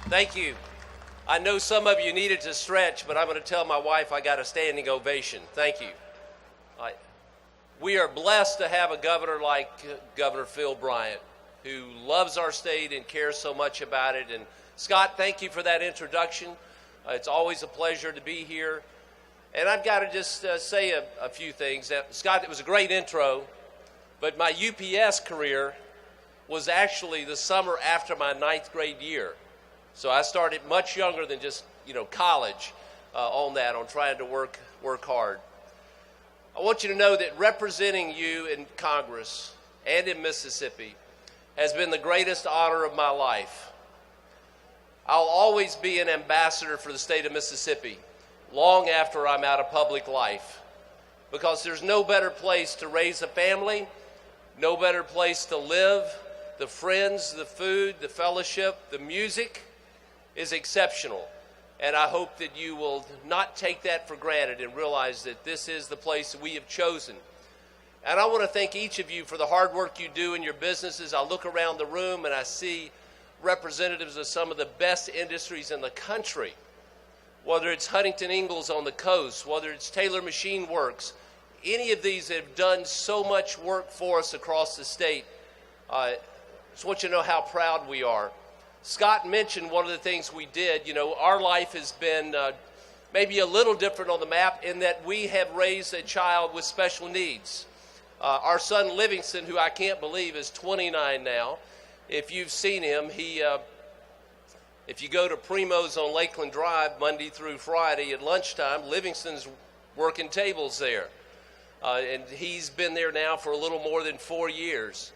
Thank you. I know some of you needed to stretch, but I'm going to tell my wife I got a standing ovation. Thank you. We are blessed to have a governor like Governor Phil Bryant, who loves our state and cares so much about it. And Scott, thank you for that introduction. It's always a pleasure to be here. And I've got to just say a few things. Scott, it was a great intro, but my UPS career was actually the summer after my 9th grade year. So I started much younger than just, college on trying to work hard. I want you to know that representing you in Congress and in Mississippi has been the greatest honor of my life. I'll always be an ambassador for the state of Mississippi long after I'm out of public life, because there's no better place to raise a family, no better place to live. The friends, the food, the fellowship, the music is exceptional. And I hope that you will not take that for granted and realize that this is the place that we have chosen. And I want to thank each of you for the hard work you do in your businesses. I look around the room and I see representatives of some of the best industries in the country, whether it's Huntington Ingalls on the coast, whether it's Taylor Machine Works. Any of these have done so much work for us across the state. Just want you to know how proud we are. Scott mentioned one of the things we did. Our life has been maybe a little different on the map in that we have raised a child with special needs. Our son Livingston, who I can't believe is 29 now. If you've seen him, if you go to Primo's on Lakeland Drive Monday through Friday at lunchtime, Livingston's working tables there. And he's been there now for a little more than 4 years.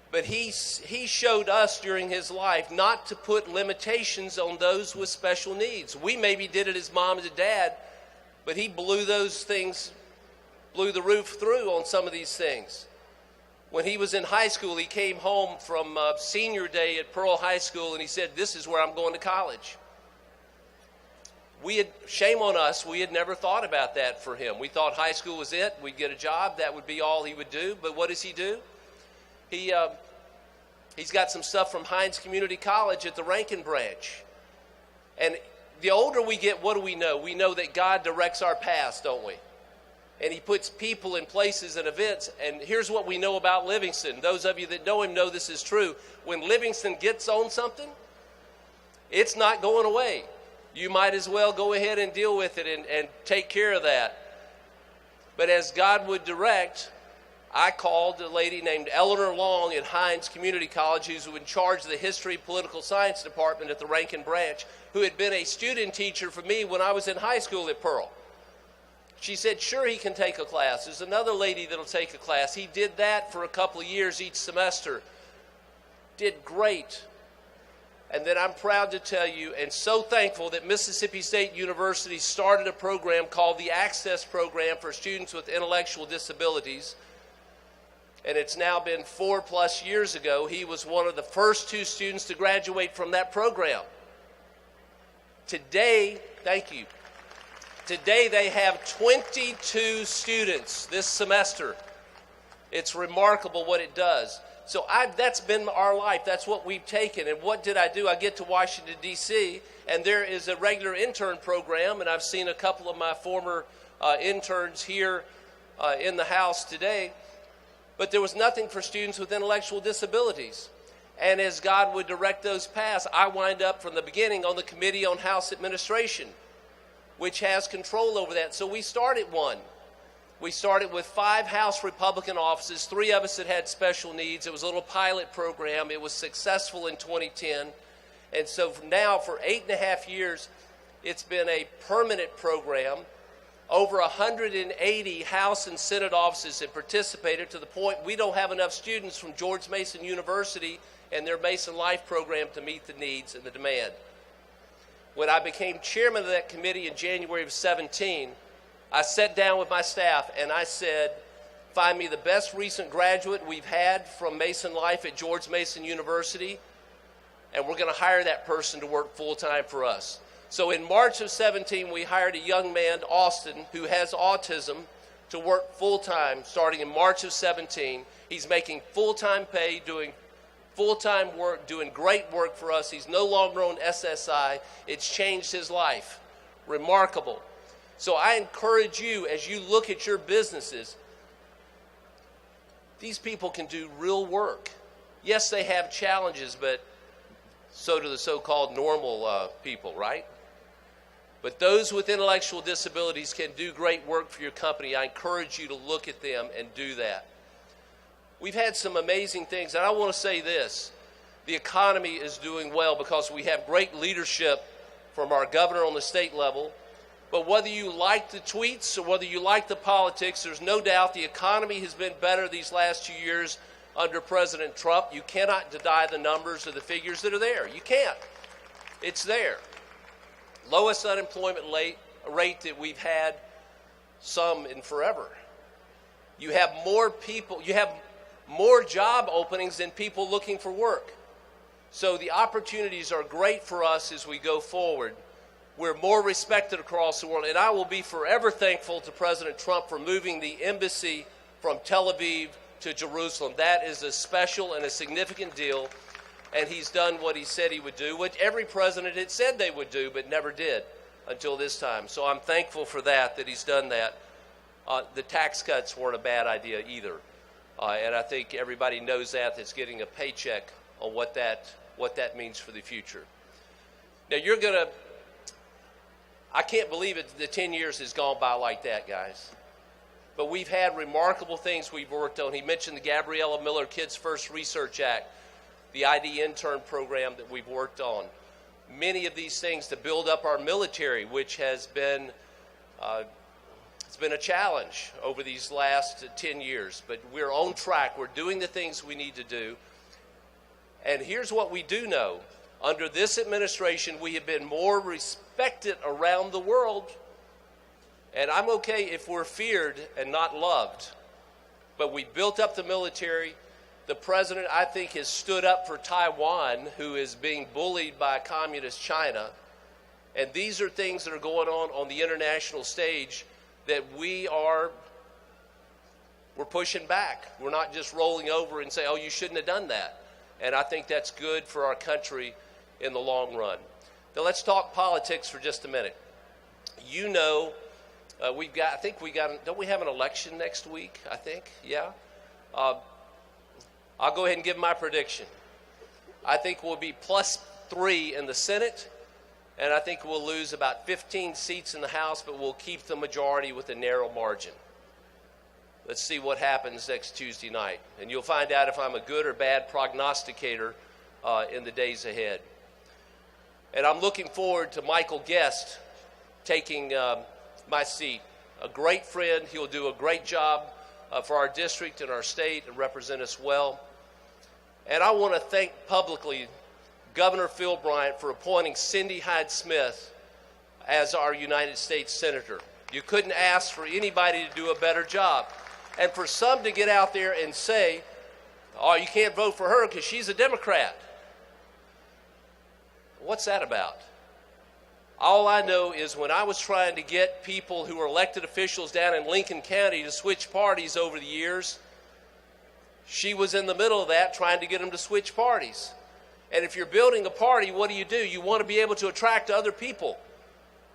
But he showed us during his life not to put limitations on those with special needs. We maybe did it as mom and dad, but he blew the roof through on some of these things. When he was in high school, he came home from senior day at Pearl High School, and he said, "This is where I'm going to college." Shame on us, we had never thought about that for him. We thought high school was it. We'd get a job. That would be all he would do. But what does he do? He's got some stuff from Hines Community College at the Rankin branch. And the older we get, what do we know? We know that God directs our paths, don't we? And he puts people in places and events. And here's what we know about Livingston. Those of you that know him know this is true. When Livingston gets on something, it's not going away. You might as well go ahead and deal with it and take care of that. But as God would direct, I called a lady named Eleanor Long at Hines Community College, who's in charge of the History Political Science Department at the Rankin branch, who had been a student teacher for me when I was in high school at Pearl. She said, "Sure, he can take a class. There's another lady that'll take a class." He did that for a couple of years each semester. Did great. And then I'm proud to tell you, and so thankful, that Mississippi State University started a program called the Access Program for students with intellectual disabilities. And it's now been 4+ years ago. He was one of the first 2 students to graduate from that program. Today, thank you. Today they have 22 students this semester. It's remarkable what it does. So that's been our life. That's what we've taken. And what did I do? I get to Washington, D.C., and there is a regular intern program, and I've seen a couple of my former interns here in the house today. But there was nothing for students with intellectual disabilities. And as God would direct those paths, I wind up from the beginning on the Committee on House Administration, which has control over that. So we started one. We started with 5 House Republican offices, 3 of us that had special needs. It was a little pilot program. It was successful in 2010. And so now for 8.5 years, it's been a permanent program. Over 180 House and Senate offices have participated, to the point we don't have enough students from George Mason University and their Mason Life program to meet the needs and the demand. When I became chairman of that committee in January of 2017, I sat down with my staff and I said, find me the best recent graduate we've had from Mason Life at George Mason University, and we're going to hire that person to work full-time for us. So in March of 2017, we hired a young man, Austin, who has autism, to work full-time starting in March of 2017. He's making full-time pay, doing full-time work, doing great work for us. He's no longer on SSI. It's changed his life. Remarkable. So I encourage you, as you look at your businesses, these people can do real work. Yes, they have challenges, but so do the so-called normal people, right? But those with intellectual disabilities can do great work for your company. I encourage you to look at them and do that. We've had some amazing things, and I want to say this. The economy is doing well because we have great leadership from our governor on the state level. But whether you like the tweets or whether you like the politics, there's no doubt the economy has been better these last 2 years under President Trump. You cannot deny the numbers or the figures that are there. You can't. It's there. Lowest unemployment rate that we've had some in forever. You have more people, you have more job openings than people looking for work. So the opportunities are great for us as we go forward. We're more respected across the world, and I will be forever thankful to President Trump for moving the embassy from Tel Aviv to Jerusalem. That is a special and a significant deal, and he's done what he said he would do, which every president had said they would do, but never did until this time. So I'm thankful for that he's done that. The tax cuts weren't a bad idea either. And I think everybody knows that's getting a paycheck on what that means for the future. Now I can't believe it, the 10 years has gone by like that, guys. But we've had remarkable things we've worked on. He mentioned the Gabriella Miller Kids First Research Act, the ID intern program that we've worked on. Many of these things to build up our military, which has been it's been a challenge over these last 10 years, but we're on track. We're doing the things we need to do. And here's what we do know. Under this administration, we have been more respected around the world. And I'm okay if we're feared and not loved. But we built up the military. The president, I think, has stood up for Taiwan, who is being bullied by communist China. And these are things that are going on the international stage that we're pushing back. We're not just rolling over and say, oh, you shouldn't have done that. And I think that's good for our country in the long run. Now let's talk politics for just a minute. You know, don't we have an election next week, I think? Yeah? I'll go ahead and give my prediction. I think we'll be +3 in the Senate, and I think we'll lose about 15 seats in the House, but we'll keep the majority with a narrow margin. Let's see what happens next Tuesday night. And you'll find out if I'm a good or bad prognosticator in the days ahead. And I'm looking forward to Michael Guest taking my seat. A great friend. He'll do a great job for our district and our state and represent us well. And I want to thank publicly Governor Phil Bryant for appointing Cindy Hyde-Smith as our United States Senator. You couldn't ask for anybody to do a better job. And for some to get out there and say, oh, you can't vote for her because she's a Democrat. What's that about? All I know is when I was trying to get people who were elected officials down in Lincoln County to switch parties over the years, she was in the middle of that trying to get them to switch parties. And if you're building a party, what do? You want to be able to attract other people.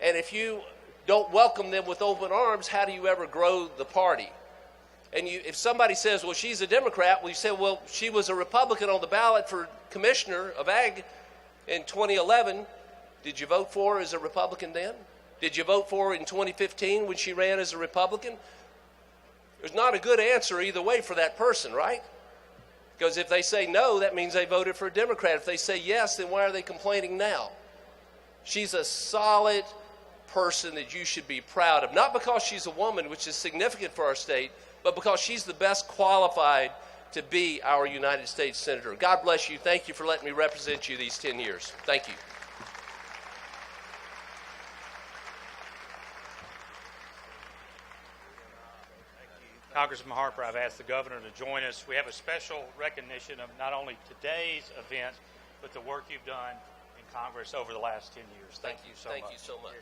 And if you don't welcome them with open arms, how do you ever grow the party? And if somebody says, well, she's a Democrat, well, you say, well, she was a Republican on the ballot for Commissioner of Ag in 2011. Did you vote for her as a Republican then? Did you vote for her in 2015 when she ran as a Republican? There's not a good answer either way for that person, right? Because if they say no, that means they voted for a Democrat. If they say yes, then why are they complaining now? She's a solid person that you should be proud of. Not because she's a woman, which is significant for our state, but because she's the best qualified to be our United States Senator. God bless you. Thank you for letting me represent you these 10 years. Thank you. Congressman Harper, I've asked the governor to join us. We have a special recognition of not only today's event, but the work you've done in Congress over the last 10 years. Thank you so much. Thank you so much.